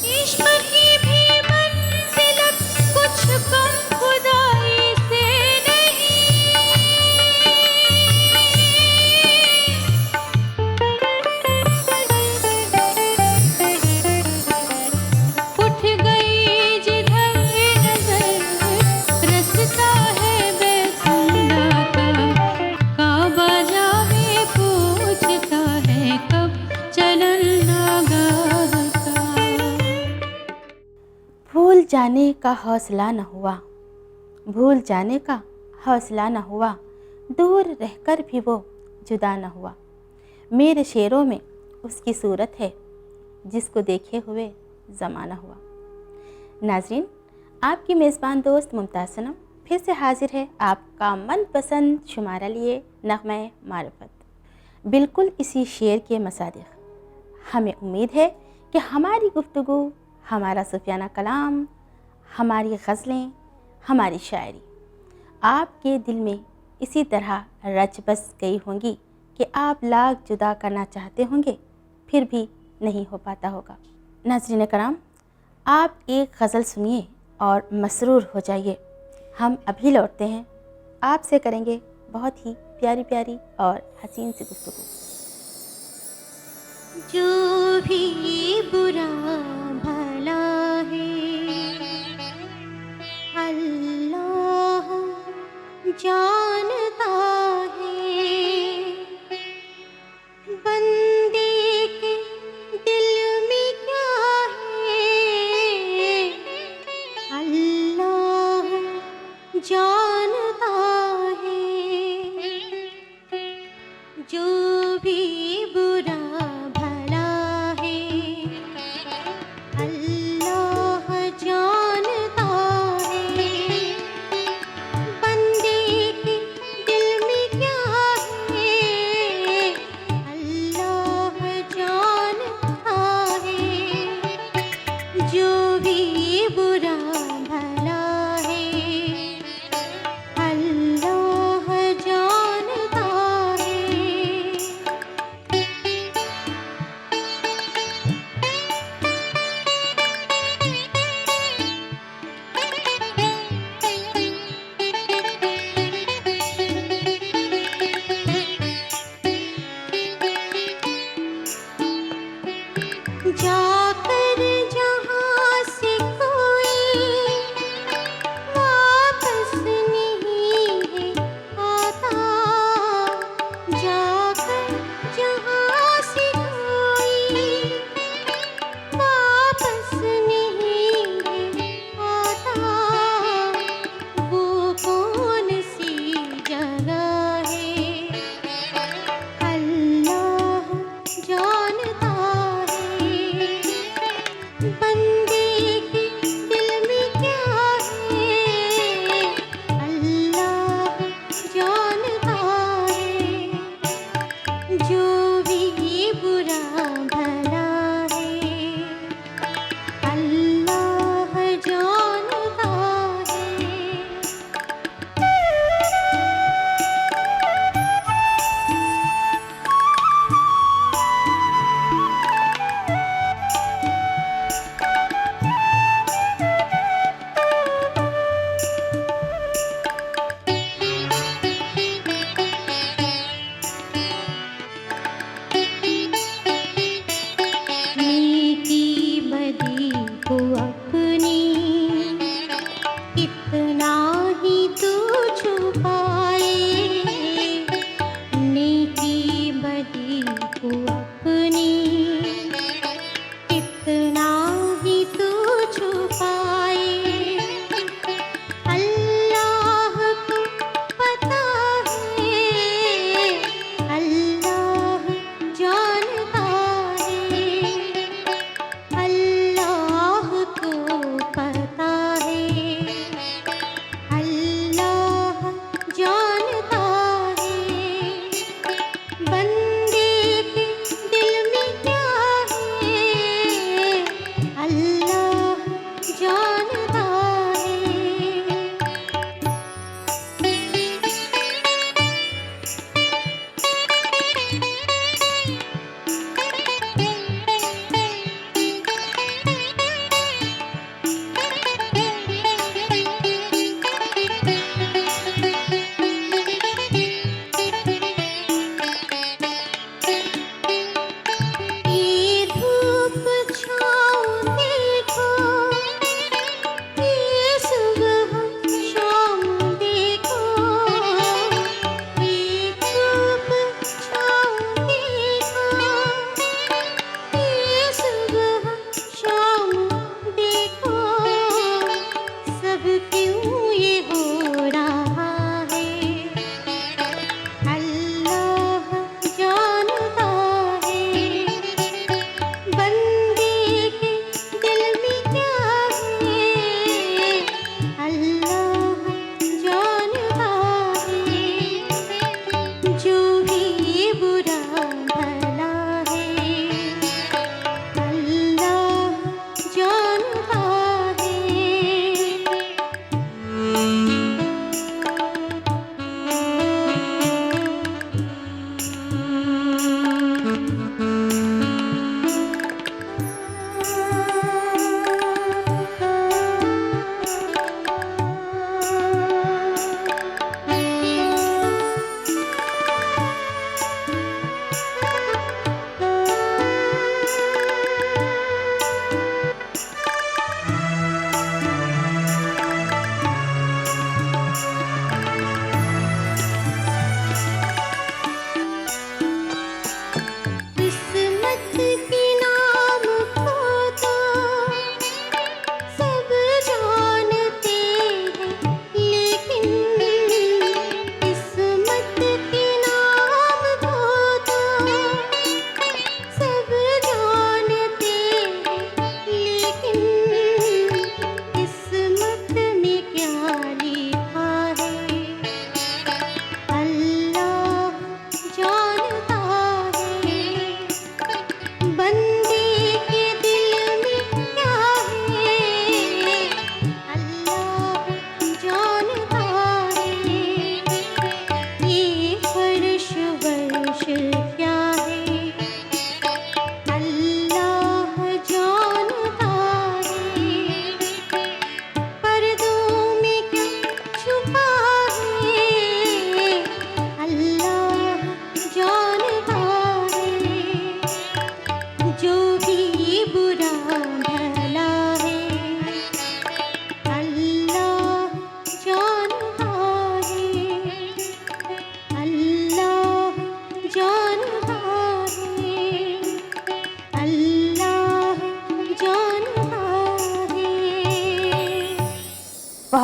इश्क की भी मंजिलत कुछ कम खुदाई से नहीं, उठ गई जिधर नजर रसता है बेखुदा का, काबा जावे पूछता है कब चलन नागाह का। भूल जाने का हौसला न हुआ, भूल जाने का हौसला न हुआ, दूर रहकर भी वो जुदा न हुआ। मेरे शेरों में उसकी सूरत है, जिसको देखे हुए ज़माना हुआ। नाज़रीन, आपकी मेज़बान दोस्त मुमताज़ सनम फिर से हाजिर है आपका मनपसंद शुमारा लिए नग़्मा मारिफत, बिल्कुल इसी शेर के मुताबिक। हमें उम्मीद है कि हमारी गुफ्तगू, हमारा सूफियाना कलाम, हमारी गज़लें, हमारी शायरी आपके दिल में इसी तरह रच बस गई होंगी कि आप लाख जुदा करना चाहते होंगे, फिर भी नहीं हो पाता होगा। नाज़रीन कराम, आप एक गज़ल सुनिए और मसरूर हो जाइए। हम अभी लौटते हैं, आपसे करेंगे बहुत ही प्यारी प्यारी और हसीन सी गुफ्तगू। जो भी बुरा भला है अल्लाह जानता है, बंदे के दिल में क्या है अल्लाह जानता है। जो भी बुरा भला है अल्लाह जानता है, बंदे के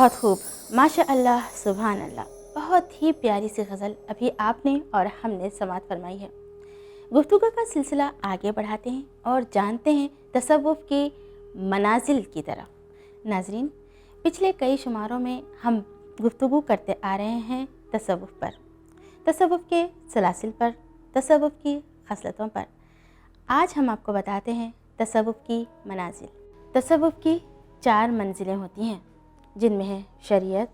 बहुत खूब, माशा अल्लाह, सुभान अल्लाह। बहुत ही प्यारी सी गज़ल अभी आपने और हमने समाअत फरमाई है। गुफ्तगू का सिलसिला आगे बढ़ाते हैं और जानते हैं तसव्वुफ़ के मनाजिल की तरफ। नाज़रीन, पिछले कई शुमारों में हम गुफ्तगू करते आ रहे हैं तसव्वुफ़ पर, तसव्वुफ़ के सलासिल पर, तसव्वुफ़ की खसलतों पर। आज हम आपको बताते हैं तसव्वुफ़ की मनाजिल। तसव्वुफ़ की 4 मंजिलें होती हैं, जिनमें है शरीयत,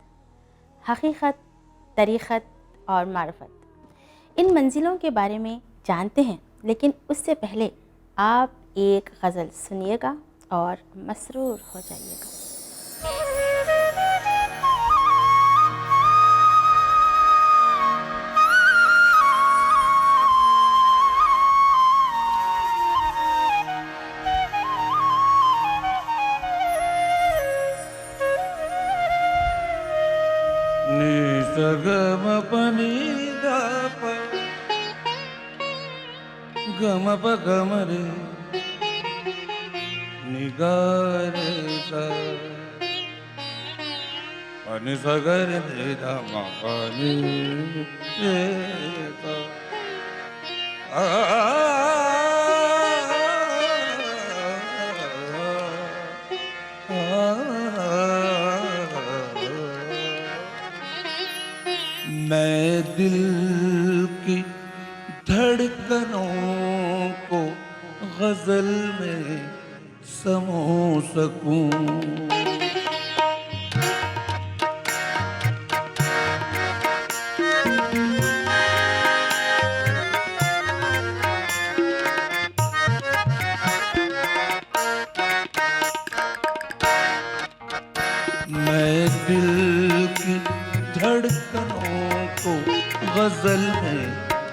हकीकत, तरीक़त और मारिफत। इन मंजिलों के बारे में जानते हैं, लेकिन उससे पहले आप एक गज़ल सुनिएगा और मसरूर हो जाइएगा। नि स ग म प नि द प ग म प ग म रे नि ग रे स प नि स ग रे नि ध म प नि रे स आ मैं दिल की धड़कनों को गजल में समो सकूं। मैं दिल की धड़कनों को गजल में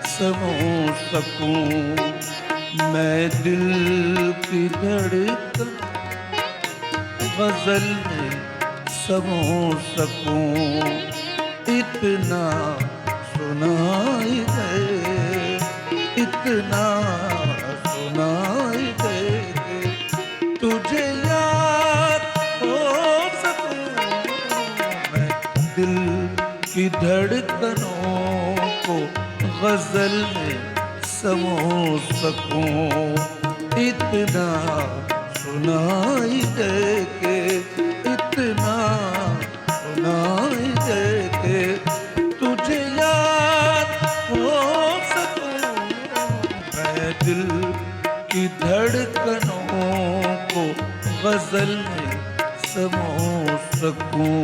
समो सकूं। मैं दिल की धड़कन गजल में समो सकूं। इतना सुनाई दे, इतना सुनाई दे कि तुझे याद हो सकूं। मैं दिल की धड़कनों को गजल में समो सकूं। इतना सुनाई दे के, इतना सुनाई दे के तुझे याद हो सकूं। मैं दिल की धड़कनों को गजल में समो सकूं।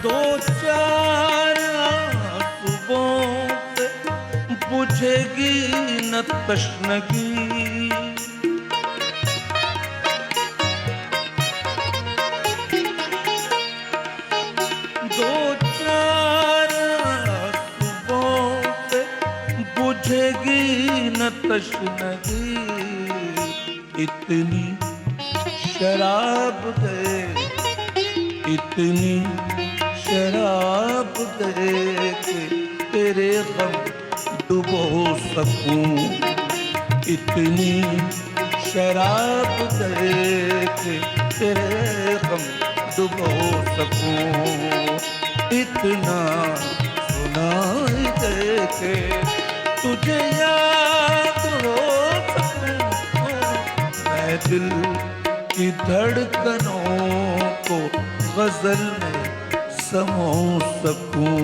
दो चार आंसुओं से बुझेगी न तश्नगी। दो चार आंसुओं से बुझेगी न तश्नगी। इतनी शराब दे, इतनी शराब दे के तेरे गम डुबो सकूं। इतनी शराब दे के तेरे गम डुबो सकूं। इतना सुनाई दे के तुझे याद हो सकूं। मैं दिल की धड़कनों को गजल में समो सकूं।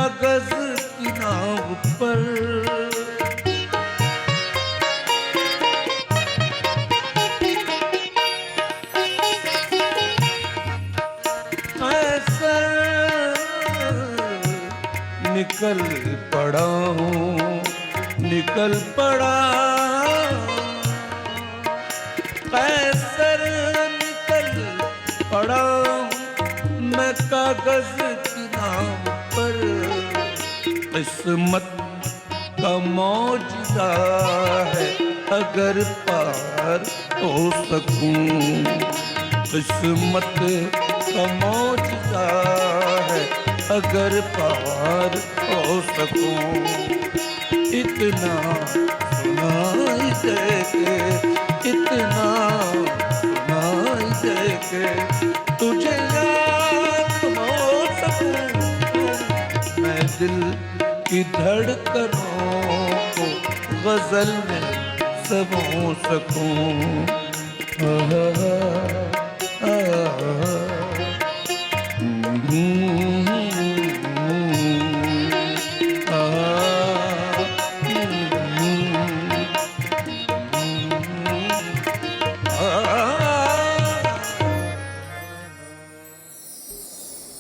कागज की नाव पर ऐसा निकल पड़ा हूँ, निकल पड़ा कैसर निकल पड़ा हूँ मैं कागज की नाव पर। किस्मत का मौजूदा है अगर पार हो सकूं, किस्मत का मौजूदा है अगर पार हो सकूं। इतना सुनाई दे के, इतना सुनाई दे के तुझे याद हो सकूं, मैं दिल की धड़कनों को गजल में सबो सकूं।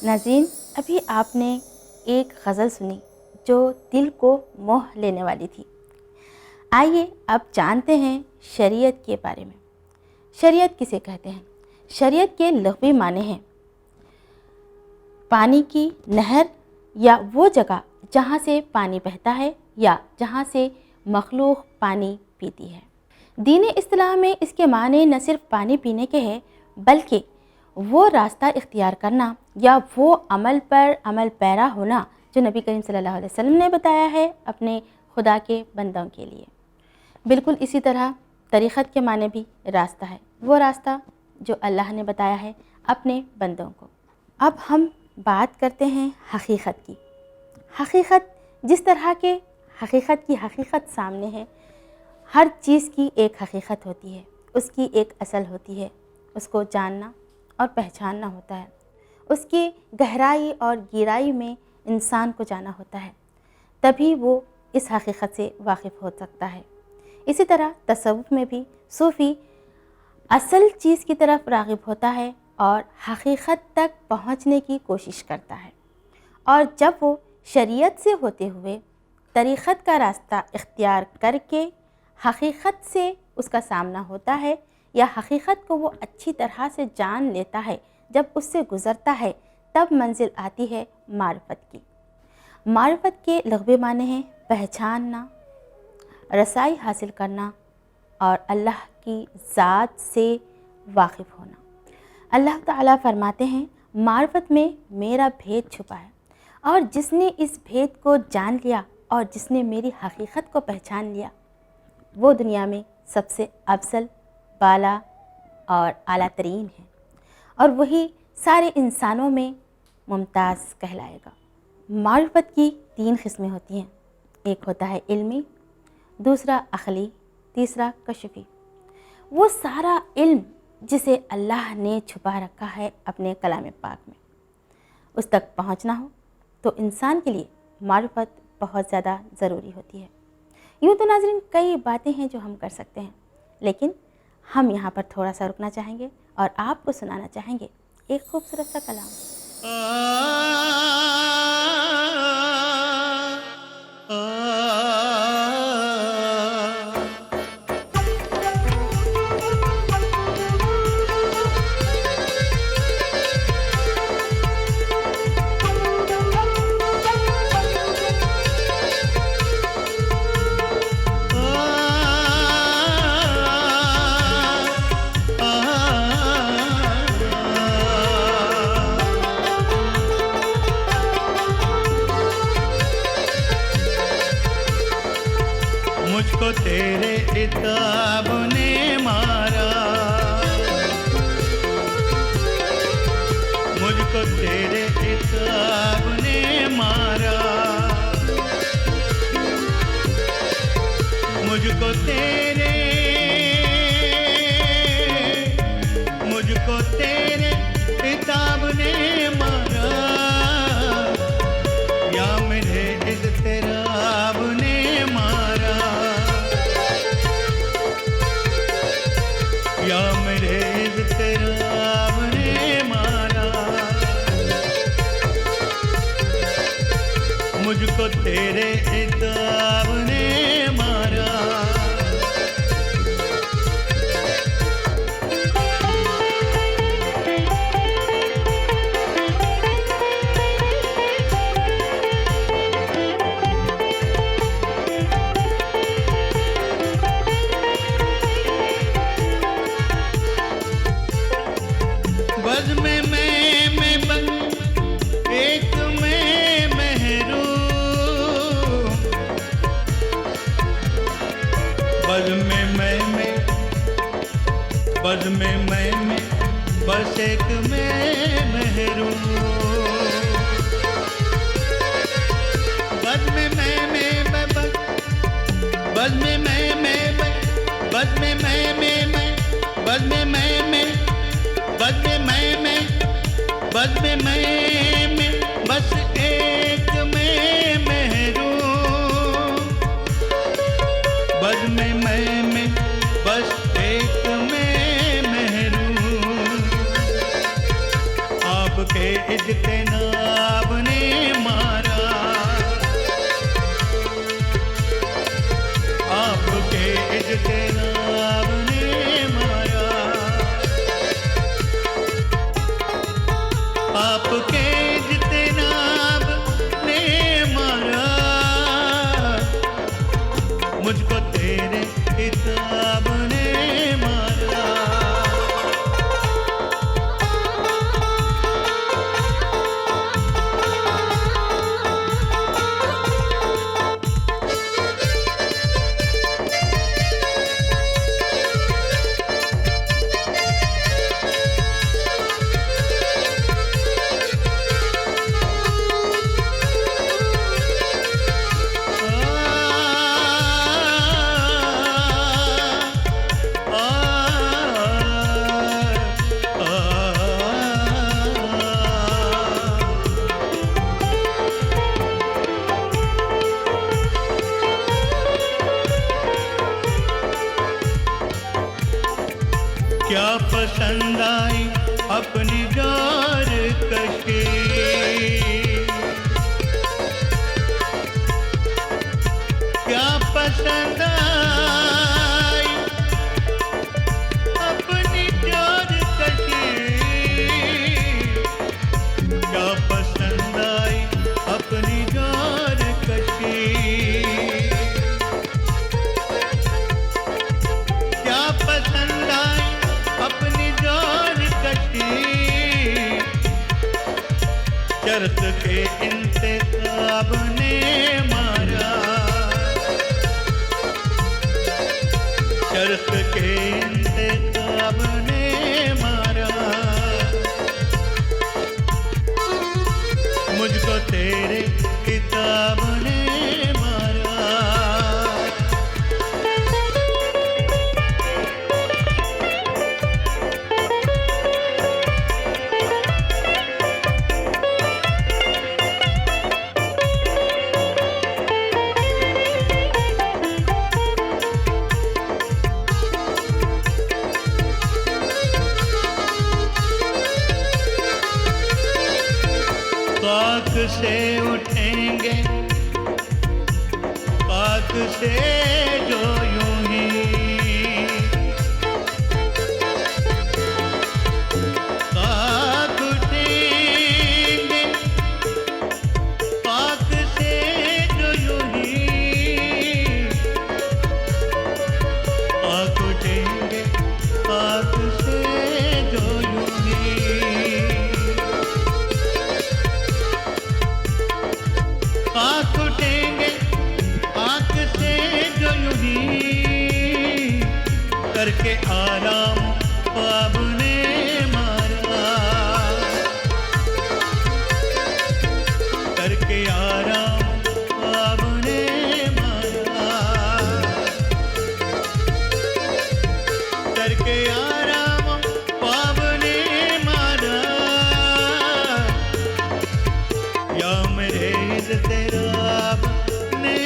नाज़रीन, अभी आपने एक गज़ल सुनी जो दिल को मोह लेने वाली थी। आइए अब जानते हैं शरीयत के बारे में। शरीयत किसे कहते हैं? शरीयत के लग़वी माने हैं पानी की नहर या वो जगह जहाँ से पानी बहता है या जहाँ से मखलूक पानी पीती है। दीन इस्लाम में इसके माने न सिर्फ पानी पीने के हैं बल्कि वो रास्ता इख्तियार करना या वो अमल पर अमल पैरा होना जो नबी करीम सल्लल्लाहु अलैहि वसल्लम ने बताया है अपने खुदा के बंदों के लिए। बिल्कुल इसी तरह तरीक़त के माने भी रास्ता है, वो रास्ता जो अल्लाह ने बताया है अपने बंदों को। अब हम बात करते हैं हकीकत की। हकीकत जिस तरह के हकीकत की हकीकत सामने है, हर चीज़ की एक हकीकत होती है, उसकी एक असल होती है, उसको जानना और पहचानना होता है। उसकी गहराई और गहराई में इंसान को जाना होता है, तभी वो इस हकीकत से वाकिफ़ हो सकता है। इसी तरह तसव्वुफ़ में भी सूफ़ी असल चीज़ की तरफ राग़िब होता है और हकीकत तक पहुँचने की कोशिश करता है। और जब वो शरीयत से होते हुए तरीक़त का रास्ता इख्तियार करके हकीकत से उसका सामना होता है या हकीकत को वो अच्छी तरह से जान लेता है, जब उससे गुज़रता है तब मंजिल आती है मारिफत की। मारिफत के लग़वी माने हैं पहचानना, रसाई हासिल करना और अल्लाह की ज़ात से वाकिफ़ होना। अल्लाह ताला फरमाते हैं मारिफत में मेरा भेद छुपा है और जिसने इस भेद को जान लिया और जिसने मेरी हकीकत को पहचान लिया वो दुनिया में सबसे अफजल, बाला और आला तरीन है और वही सारे इंसानों में मुमताज़ कहलाएगा। मारिफत की 3 किस्में होती हैं, एक होता है इल्मी, दूसरा अक़ली, तीसरा कशफ़ी। वो सारा इल्म जिसे अल्लाह ने छुपा रखा है अपने कलाम पाक में, उस तक पहुँचना हो तो इंसान के लिए मारिफत बहुत ज़्यादा ज़रूरी होती है। यूँ तो नाज़रीन कई बातें हैं जो हम कर सकते हैं, लेकिन हम यहाँ पर थोड़ा सा रुकना चाहेंगे और आपको सुनाना चाहेंगे एक खूबसूरत सा कलाम। मुझको तेरे इताब ने मारा, मुझको तेरे इताब ने मारा, मुझको तेरे इताब ने मारा, या मैं मुझको तेरे इताब ने मारा। बज़ में मैं बन एक में महरूम, बज़ में मैं बज़ में मैं बस एक में महरूम। बज़ में मैं बज़ में मैं बज़ में मैं बज़ में मैं बज़ में मैं बज़ में मैं बस एक में महरूम। बज़ में मैं बस एक में महरूम। आपके इज्तिनाब ने मारा, आपके इज्तिनाब ने मारा। आपके इज्तिनाब ने मारा, मुझको तेरे किताब ने मारा। क्या पसंद आई अपनी जार कशी, क्या पसंद आई अपनी जार कशी, क्या पसंद आई अपनी जार कशी। क्या पसंद आई अपनी जान कशी, शर्त के इंतखाब ने मारा, शर्त के इंतखाब ने मारा। मुझको तेरे किताब ने मारा। खाक से उठेंगे, खाक से जो यूं ही खाक उठेंगे, खाक से जो यूं ही खाक उठेंगे, खाक से जो यूं ही आँख उठेंगे, आँख से जो यूं ही करके आराम ख्वाब ने मारा, करके आराम ख्वाब ने मारा, करके आराम ख्वाब ने मारा। या मेरे इज़्तिराब ने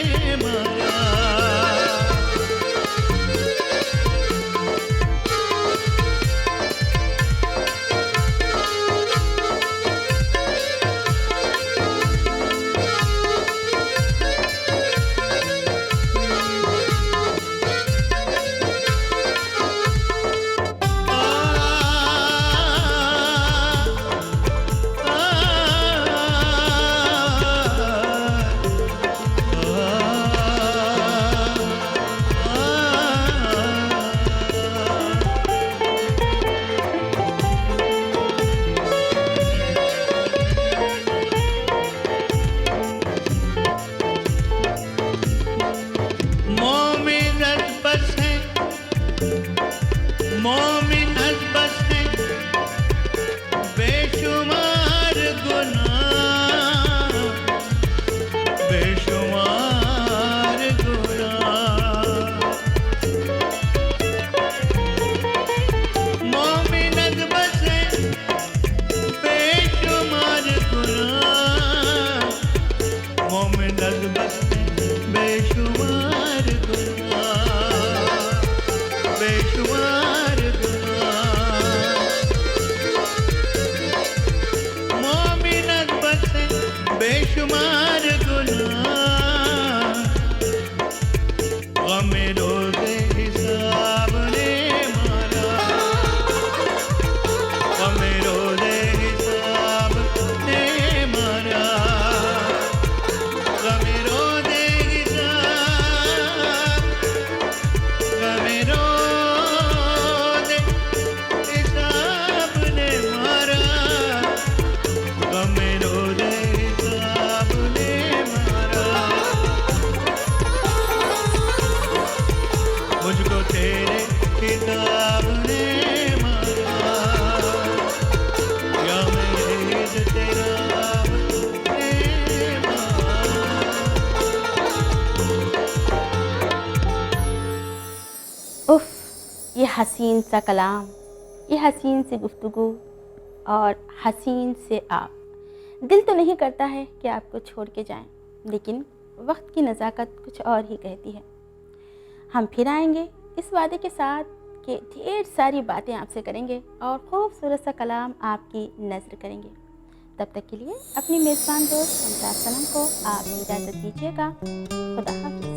मारा। बेशुमार गुनाह। मोमिनत बसे बेशुमार गुनाह, मोमिनत बसे बेशुमार गुनाह, बेशुमार गुनाह। मोमिनत बसे बेशुमार गुनाह, गमे रोज़े हिसाब ने मारा, गमे रोज़े हिसाब ने मारा, गमे रोज़े हिसाब, गमे रोज़े हिसाब ने मारा, गमे रोज़े हिसाब ने मारा। मुझको तेरे किताब ने मारा, या मेरे ईद तेरा ने मारा। उफ, ये हसीन सा कलाम, ये हसीन सी गुफ्तगू और हसीन से आप। दिल तो नहीं करता है कि आपको छोड़ के जाएं, लेकिन वक्त की नज़ाकत कुछ और ही कहती है। हम फिर आएंगे इस वादे के साथ कि ढेर सारी बातें आपसे करेंगे और खूबसूरत सा कलाम आपकी नज़र करेंगे। तब तक के लिए अपनी मेज़बान दोस्त मुमताज़ सनम को आप इजाज़त दीजिएगा। खुदा हाफ़िज़।